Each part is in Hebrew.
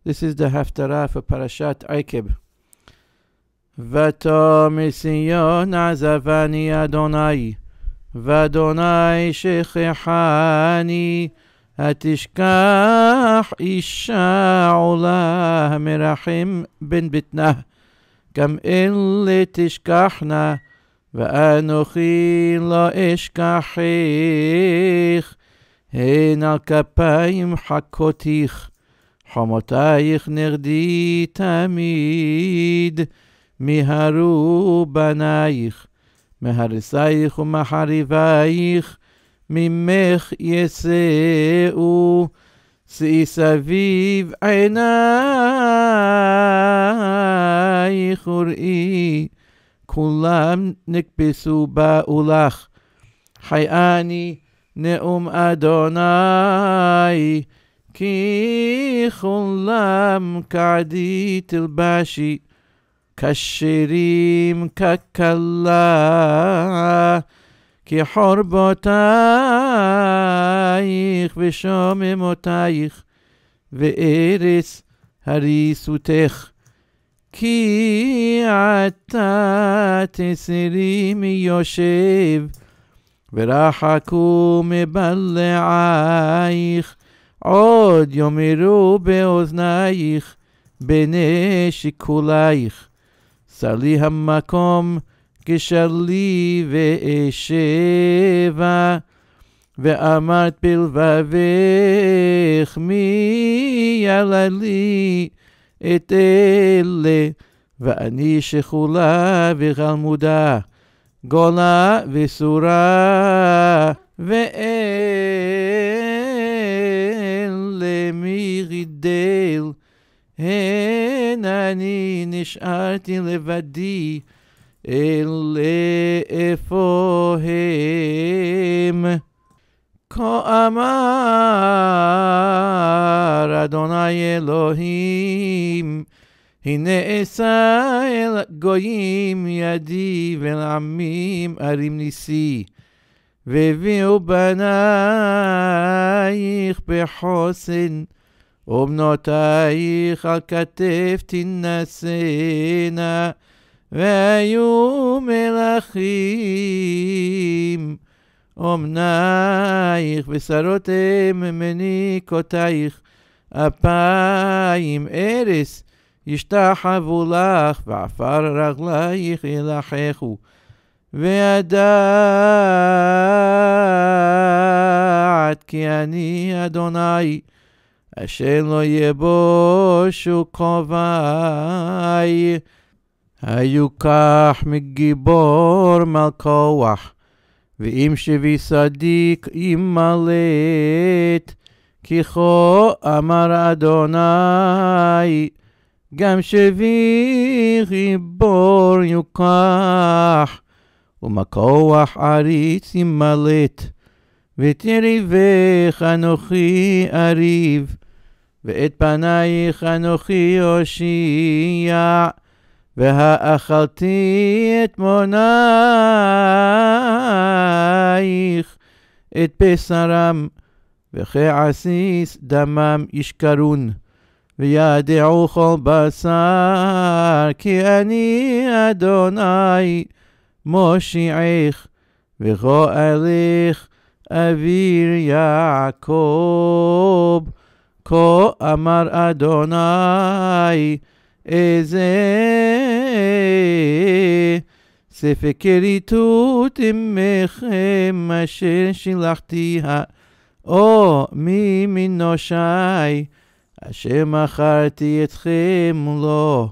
This is the Haftarah for Parashat Aikib. ותאמר ציון עזבני אדוני, ואדוני שכחני, התשכח אישה עולה מרחם בן בטנה, גם אלה תשכחנה, ואנוכי לא אשכחך, הן על כפיים חכותיך, חומותייך נרדי תמיד, מיהרו בנייך, מהרסייך ומחריבייך, ממך יסעו, שאי סביב עינייך וראי, כולם נקבסו באו לך. חייני נאום אדוני, כי כולם כעדי תלבשי, כשרים ככלה, כי חורבותייך ושוממותייך, וארץ הריסותך. כי עתה תסירי מיושב, ורחקו מבלעייך, עוד יאמרו באוזנייך, בני שיקולייך. סלי המקום כשלי ואשבה, ואמרת בלבבך, מי יעלה לי את אלה, ואני שכולה וגלמודה, גולה וסורה, ואלה מי גידל, הן אני נשארתי לבדי, אלה איפה הם. כה אמר אדוני אלוהים, הנה אשא אל גויים ידי, ולעמים ארים ניסי, והביאו בנייך בחוסן, ובנותייך על כתף תנשאנה, והיו מלכים. אומנייך ושרותיהם מניקותייך, אפיים ארס ישתחוו לך, ועפר רגלייך ילחכו. וידעת כי אני אדוני, אשר לא יבושו כובעי. היו כך מגיבור מלכוח, ואם שבי צדיק ימלט, כי כה אמר אדוני, גם שבי גיבור יוקח, ומכוח עריץ ימלט. ותריבך אנוכי אריב, ואת פנייך אנוכי הושיע, והאכלתי את מונייך, את בשרם, וכעסיס דמם ישכרון, וידעו כל בשר, כי אני אדוני מושיעך, וגואלך אביר יעקב. כה אמר אדוני, איזה ספק כריתות עמכם אשר שילחתיה, או מי מנושי אשר מכרתי אתכם לו.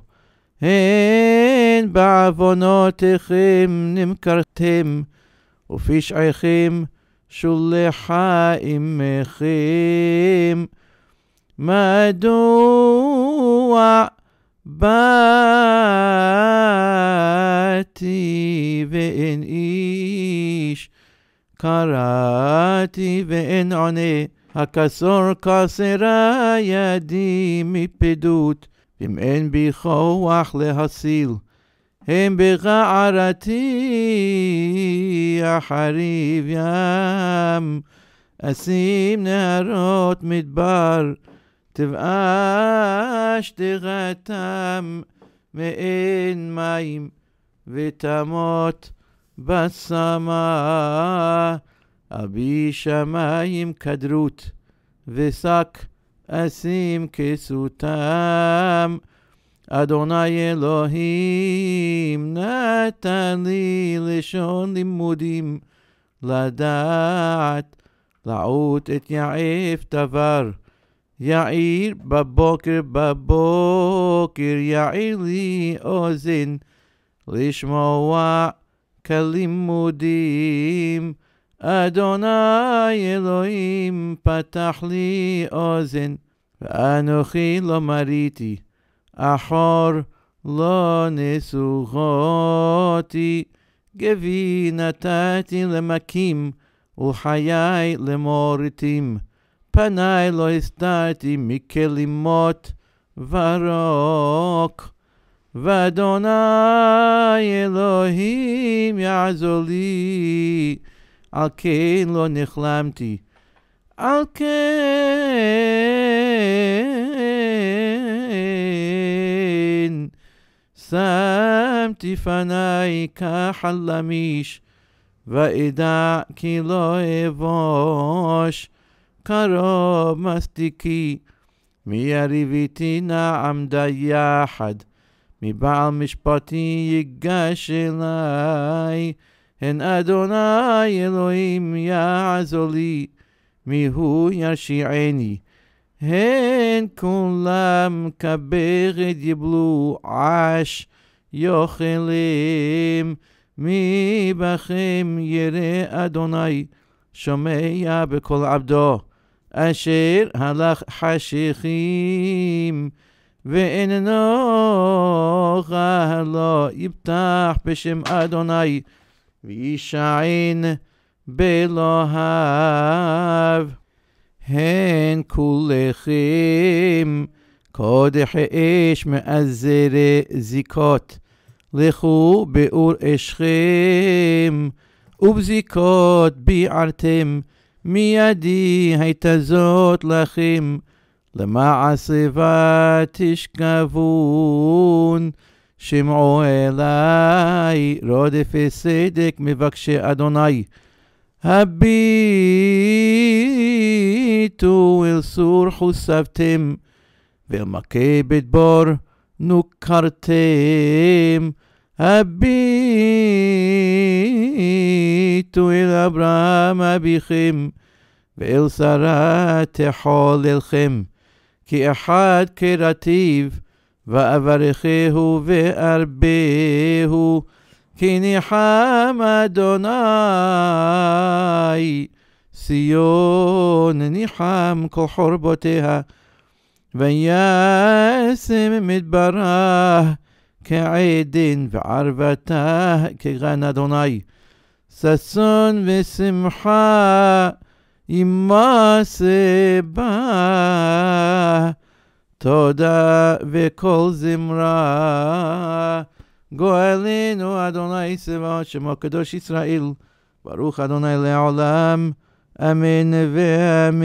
הן בעוונותיכם נמכרתם, ופשעיכם שולחה עמכם. מדוע באתי ואין איש, קראתי ואין עונה, הכסור כסרה ידי מפדות, אם אין בי כוח להציל. הם בגערתי החריב ים, אשים נהרות מדבר, תבער שדרתם מעין מים, ותמות בשמה. אבי שמיים כדרות, ושק אשים כסותם. אדוני אלוהים נתן לי לשון לימודים, לדעת לעוט את יעף דבר. יעיר בבוקר יעיר לי אוזן, לשמוע כלימודים. אדוני אלוהים פתח לי אוזן, ואנוכי לא מריתי, אחור לא נסוכותי. גבי נתתי למכים, ולחיי למורטים. פניי לא הסתרתי מכלימות ורוק. ואדוני אלוהים יעזור לי, על כן לא נחלמתי. על כן שמתי פניי כחלמיש, ואדע כי לא אבוש. קרוב מסתיקי, מיריביתי נעמדה יחד, מבעל משפטי ייגש אליי. הן אדוני אלוהים יעזור לי, מיהו ירשיעני. הן כולם כברד יבלו, עש יאכלם. מי בכם ירא אדוני, שומע בקול עבדו, אשר הלך חשיכים, ואין נוחה לו. יבטח בשם אדוני, וישען באלוהיו. הן כולכם קודח אש מעזרי זיקות, לכו באור אשכם, ובזיקות ביערתם. מידי הייתה זאת לכם, למעשה ותשכבון. שמעו אליי, רודף צדק מבקשי אדוני. הביטו אל סור חושפתם, ואל מכה בדבור נוכרתם. הביטו אל אברהם אביכם, ואל שרה תחוללכם. כי אחד קראתיו, ואברכהו וארבהו. כי ניחם אדוני ציון, ניחם כל חורבותיה. וישם מדברה כעדן, וערבתה כגן אדוני. ששון ושמחה ימסה בה, תודה וכל זמרה. גואלנו אדוני צבאות, שמו קדוש ישראל. ברוך אדוני לעולם, אמן ואמן.